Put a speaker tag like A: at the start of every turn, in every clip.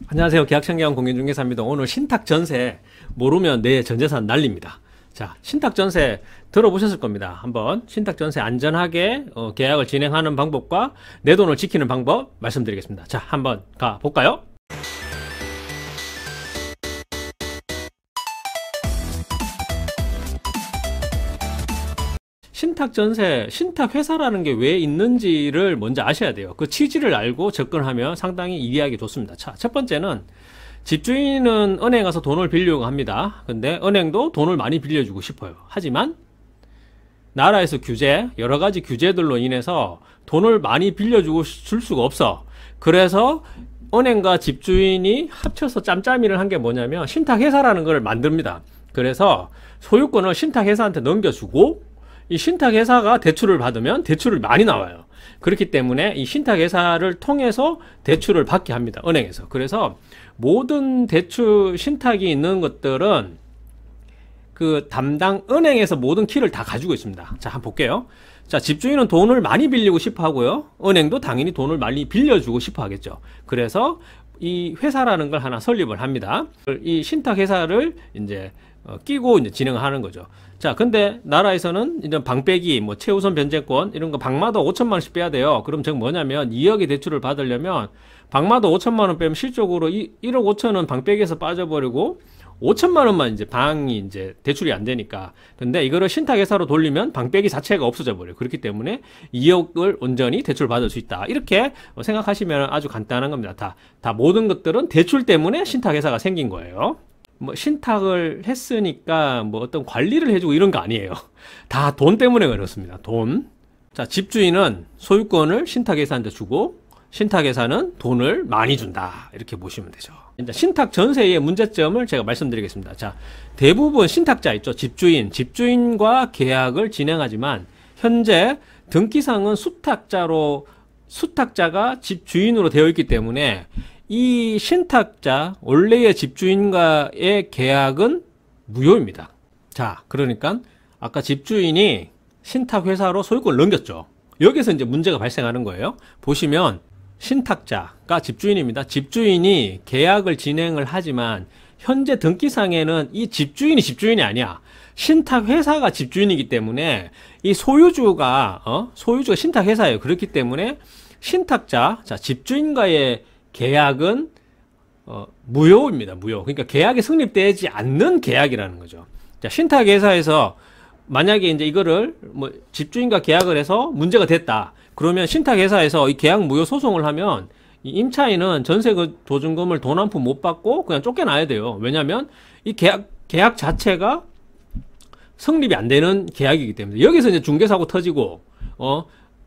A: 안녕하세요. 계약청약 공인중개사입니다. 오늘 신탁전세 모르면 내 전재산 날립니다. 자, 신탁전세 들어보셨을 겁니다. 한번 신탁전세 안전하게 계약을 진행하는 방법과 내 돈을 지키는 방법 말씀드리겠습니다. 자, 한번 가볼까요? 신탁전세, 신탁회사라는 게 왜 있는지를 먼저 아셔야 돼요. 그 취지를 알고 접근하면 상당히 이해하기 좋습니다. 자, 첫 번째는 집주인은 은행 가서 돈을 빌려고 합니다. 근데 은행도 돈을 많이 빌려주고 싶어요. 하지만 나라에서 규제, 여러 가지 규제들로 인해서 돈을 많이 빌려주고 줄 수가 없어. 그래서 은행과 집주인이 합쳐서 짬짬이를 한 게 뭐냐면 신탁회사라는 걸 만듭니다. 그래서 소유권을 신탁회사한테 넘겨주고 이 신탁회사가 대출을 받으면 대출을 많이 나와요. 그렇기 때문에 이 신탁회사를 통해서 대출을 받게 합니다. 은행에서. 그래서 모든 대출 신탁이 있는 것들은 그 담당 은행에서 모든 키를 다 가지고 있습니다. 자, 한번 볼게요. 자, 집주인은 돈을 많이 빌리고 싶어 하고요. 은행도 당연히 돈을 많이 빌려주고 싶어 하겠죠. 그래서 이 회사라는 걸 하나 설립을 합니다. 이 신탁회사를 이제 끼고 이제 진행하는 거죠. 자, 근데 나라에서는 이제 방빼기, 뭐 최우선 변제권 이런 거 방마다 5천만 원씩 빼야 돼요. 그럼 즉 뭐냐면 2억의 대출을 받으려면 방마다 5천만 원 빼면 실적으로 1억 5천은 방빼기에서 빠져버리고 5천만 원만 이제 방이 이제 대출이 안 되니까. 근데 이거를 신탁회사로 돌리면 방빼기 자체가 없어져 버려요. 그렇기 때문에 2억을 온전히 대출 받을 수 있다. 이렇게 생각하시면 아주 간단한 겁니다. 다 모든 것들은 대출 때문에 신탁회사가 생긴 거예요. 뭐 신탁을 했으니까 뭐 어떤 관리를 해주고 이런 거 아니에요. 다 돈 때문에 그렇습니다. 돈. 자, 집주인은 소유권을 신탁회사한테 주고 신탁회사는 돈을 많이 준다. 이렇게 보시면 되죠. 이제 신탁 전세의 문제점을 제가 말씀드리겠습니다. 자, 대부분 신탁자 있죠. 집주인과 계약을 진행하지만 현재 등기상은 수탁자가 집주인으로 되어 있기 때문에 이 신탁자, 원래의 집주인과의 계약은 무효입니다. 자, 그러니까 아까 집주인이 신탁회사로 소유권을 넘겼죠. 여기서 이제 문제가 발생하는 거예요. 보시면 신탁자가 집주인입니다. 집주인이 계약을 진행을 하지만 현재 등기상에는 이 집주인이 아니야. 신탁회사가 집주인이기 때문에 이 소유주가 신탁회사예요. 그렇기 때문에 신탁자, 자, 집주인과의 계약은 무효입니다. 무효. 그러니까 계약이 성립되지 않는 계약이라는 거죠. 자, 신탁회사에서 만약에 이제 이거를 뭐 집주인과 계약을 해서 문제가 됐다. 그러면 신탁회사에서 이 계약 무효 소송을 하면 이 임차인은 전세 보증금을 돈 한 푼 못 받고 그냥 쫓겨나야 돼요. 왜냐하면 이 계약 자체가 성립이 안 되는 계약이기 때문에. 여기서 이제 중개사고 터지고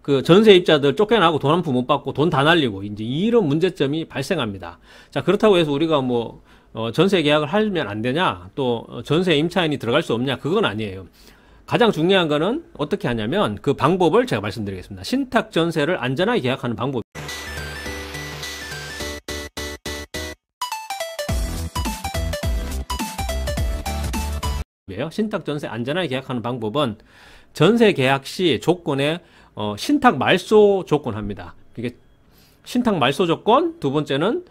A: 그 전세입자들 쫓겨나고 돈 한 푼 못 받고 돈 다 날리고 이제 이런 문제점이 발생합니다. 자, 그렇다고 해서 우리가 뭐 전세 계약을 하면 안 되냐, 또 전세 임차인이 들어갈 수 없냐, 그건 아니에요. 가장 중요한 거는 어떻게 하냐면 그 방법을 제가 말씀드리겠습니다. 신탁 전세를 안전하게 계약하는 방법. 신탁 전세 안전하게 계약하는 방법은 전세 계약 시 조건에 신탁 말소 조건 합니다. 이게 신탁 말소 조건, 두 번째는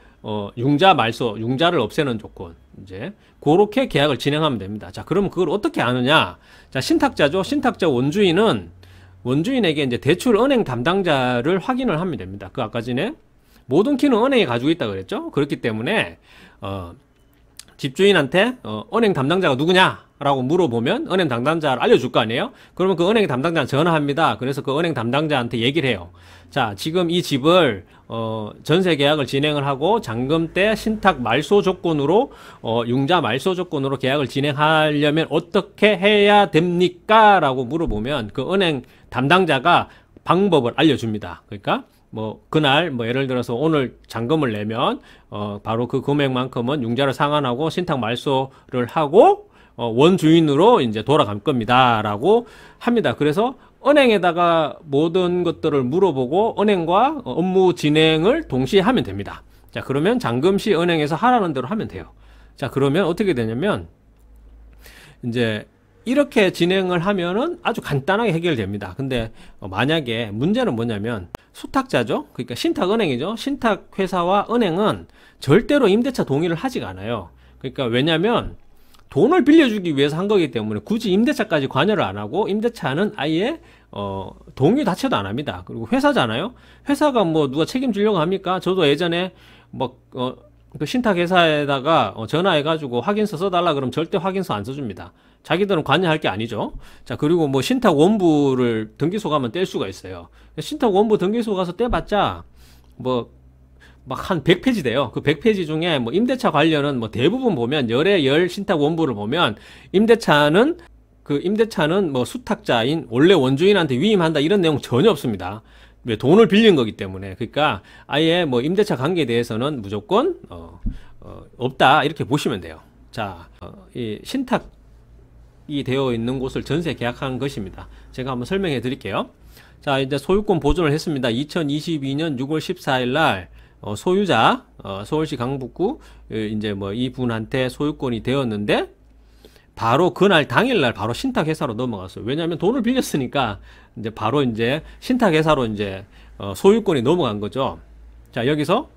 A: 융자 말소, 융자를 없애는 조건. 이제 그렇게 계약을 진행하면 됩니다. 자, 그러면 그걸 어떻게 아느냐? 자, 신탁자죠. 신탁자 원주인에게 이제 대출 은행 담당자를 확인을 하면 됩니다. 그 아까 전에 모든 키는 은행이 가지고 있다 그랬죠. 그렇기 때문에 집주인한테 은행 담당자가 누구냐? 라고 물어보면 은행 담당자를 알려줄 거 아니에요? 그러면 그 은행 담당자한테 전화합니다. 그래서 그 은행 담당자한테 얘기를 해요. 자, 지금 이 집을 전세 계약을 진행을 하고 잔금 때 신탁 말소 조건으로 융자 말소 조건으로 계약을 진행하려면 어떻게 해야 됩니까? 라고 물어보면 그 은행 담당자가 방법을 알려줍니다. 그러니까 뭐 그날 뭐 예를 들어서 오늘 잔금을 내면 바로 그 금액만큼은 융자를 상환하고 신탁 말소를 하고 원주인으로 이제 돌아갈 겁니다. 라고 합니다. 그래서 은행에다가 모든 것들을 물어보고 은행과 업무 진행을 동시에 하면 됩니다. 자, 그러면 잔금 시 은행에서 하라는 대로 하면 돼요. 자, 그러면 어떻게 되냐면 이제 이렇게 진행을 하면은 아주 간단하게 해결됩니다. 근데 만약에 문제는 뭐냐면 수탁자죠. 그러니까 신탁은행이죠. 신탁회사와 은행은 절대로 임대차 동의를 하지가 않아요. 그러니까 왜냐면 돈을 빌려주기 위해서 한 거기 때문에 굳이 임대차까지 관여를 안 하고 임대차는 아예 동의 자체도 안 합니다. 그리고 회사잖아요. 회사가 뭐 누가 책임지려고 합니까? 저도 예전에 그 신탁회사에다가 전화해가지고 확인서 써달라 그러면 절대 확인서 안 써줍니다. 자기들은 관여할 게 아니죠. 자, 그리고 뭐 신탁 원부를 등기소 가면 뗄 수가 있어요. 신탁 원부 등기소 가서 떼봤자 뭐 막 한 100페이지 돼요. 그 100페이지 중에 뭐 임대차 관련은 뭐 대부분 보면 열의 신탁 원부를 보면 임대차는 뭐 수탁자인 원래 원주인한테 위임한다 이런 내용 전혀 없습니다. 왜? 돈을 빌린 거기 때문에. 그러니까 아예 뭐 임대차 관계에 대해서는 무조건 없다 이렇게 보시면 돼요. 자, 이 신탁이 되어 있는 곳을 전세 계약한 것입니다. 제가 한번 설명해 드릴게요. 자, 이제 소유권 보존을 했습니다. 2022년 6월 14일 날 소유자 서울시 강북구 이제 뭐 이분한테 소유권이 되었는데 바로 그날 당일날 바로 신탁회사로 넘어갔어요. 왜냐하면 돈을 빌렸으니까 이제 바로 이제 신탁회사로 이제 소유권이 넘어간 거죠. 자, 여기서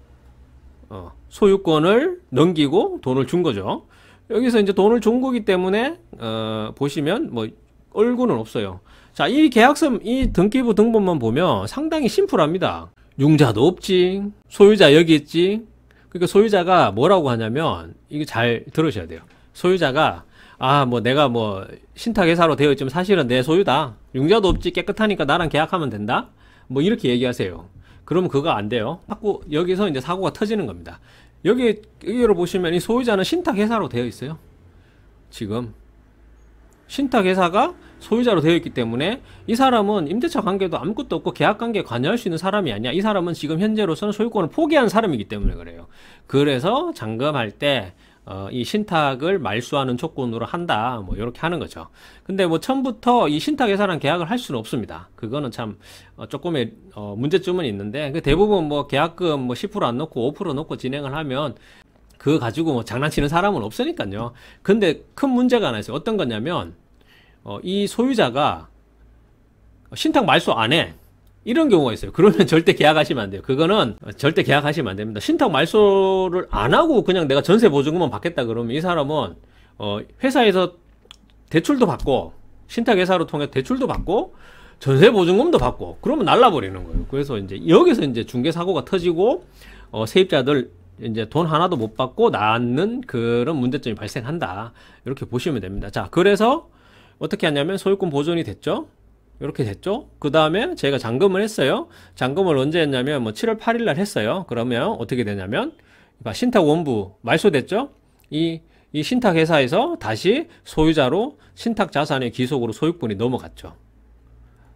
A: 소유권을 넘기고 돈을 준 거죠. 여기서 이제 돈을 준 거기 때문에 보시면 뭐 얼굴은 없어요. 자, 이 계약서 이 등기부 등본만 보면 상당히 심플합니다. 융자도 없지, 소유자 여기 있지. 그러니까 소유자가 뭐라고 하냐면 이게 잘 들으셔야 돼요. 소유자가 뭐 내가 뭐 신탁회사로 되어 있지만 사실은 내 소유다. 융자도 없지, 깨끗하니까 나랑 계약하면 된다. 뭐 이렇게 얘기하세요. 그러면 그거 안 돼요. 자꾸 여기서 이제 사고가 터지는 겁니다. 여기를 보시면 이 소유자는 신탁회사로 되어 있어요. 지금 신탁회사가 소유자로 되어 있기 때문에 이 사람은 임대차 관계도 아무것도 없고 계약 관계에 관여할 수 있는 사람이 아니야. 이 사람은 지금 현재로서는 소유권을 포기한 사람이기 때문에 그래요. 그래서 잔금할 때 이 신탁을 말소하는 조건으로 한다. 뭐 이렇게 하는 거죠. 근데 뭐 처음부터 이 신탁회사랑 계약을 할 수는 없습니다. 그거는 참 조금의 문제점은 있는데 대부분 뭐 계약금 뭐 10% 안 넣고 5% 넣고 진행을 하면 그거 가지고 뭐 장난치는 사람은 없으니까요. 근데 큰 문제가 하나 있어요. 어떤 거냐면 이 소유자가 신탁 말소 안 해. 이런 경우가 있어요. 그러면 절대 계약하시면 안 돼요. 그거는 절대 계약하시면 안 됩니다. 신탁 말소를 안 하고 그냥 내가 전세 보증금만 받겠다 그러면 이 사람은 회사에서 대출도 받고 신탁회사로 통해 대출도 받고 전세 보증금도 받고 그러면 날라버리는 거예요. 그래서 이제 여기서 이제 중개 사고가 터지고 세입자들 이제 돈 하나도 못 받고 낳는 그런 문제점이 발생한다. 이렇게 보시면 됩니다. 자, 그래서 어떻게 하냐면 소유권 보존이 됐죠. 이렇게 됐죠. 그 다음에 제가 잔금을 했어요. 잔금을 언제 했냐면 뭐 7월 8일 날 했어요. 그러면 어떻게 되냐면 신탁 원부 말소됐죠. 이 신탁 회사에서 다시 소유자로 신탁 자산의 귀속으로 소유권이 넘어갔죠.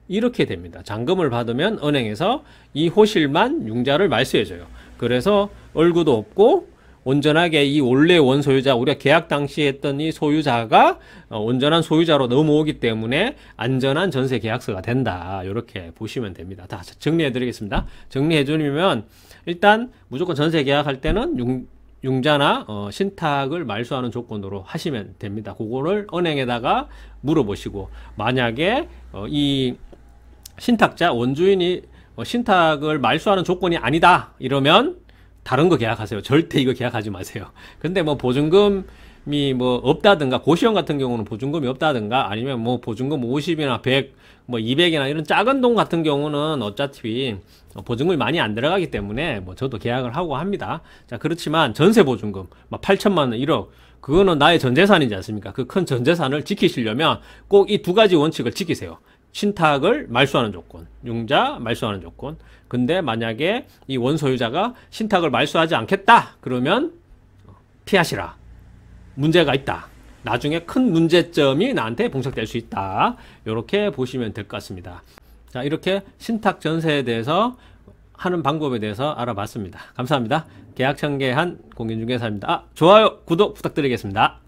A: 이렇게 됩니다. 잔금을 받으면 은행에서 이 호실만 융자를 말소해줘요. 그래서 얼구도 없고 온전하게 이 원래 원소유자, 우리가 계약 당시 했던 이 소유자가 온전한 소유자로 넘어오기 때문에 안전한 전세 계약서가 된다. 이렇게 보시면 됩니다. 다 정리해 드리겠습니다. 정리해 주면 일단 무조건 전세 계약할 때는 융자나 신탁을 말소하는 조건으로 하시면 됩니다. 그거를 은행에다가 물어보시고 만약에 이 신탁자 원주인이 신탁을 말소하는 조건이 아니다 이러면 다른 거 계약하세요. 절대 이거 계약하지 마세요. 근데 뭐 보증금이 뭐 없다든가 고시원 같은 경우는 보증금이 없다든가 아니면 뭐 보증금 50이나 100, 뭐 200이나 이런 작은 돈 같은 경우는 어차피 보증금이 많이 안 들어가기 때문에 뭐 저도 계약을 하고 합니다. 자, 그렇지만 전세 보증금 막 8천만 원, 1억 그거는 나의 전 재산이지 않습니까? 그 큰 전 재산을 지키시려면 꼭 이 두 가지 원칙을 지키세요. 신탁을 말소하는 조건, 융자 말소하는 조건. 근데 만약에 이 원소유자가 신탁을 말소하지 않겠다 그러면 피하시라. 문제가 있다. 나중에 큰 문제점이 나한테 봉착될 수 있다. 이렇게 보시면 될 것 같습니다. 자, 이렇게 신탁 전세에 대해서 하는 방법에 대해서 알아봤습니다. 감사합니다. 계약 청계한 공인중개사입니다. 좋아요, 구독 부탁드리겠습니다.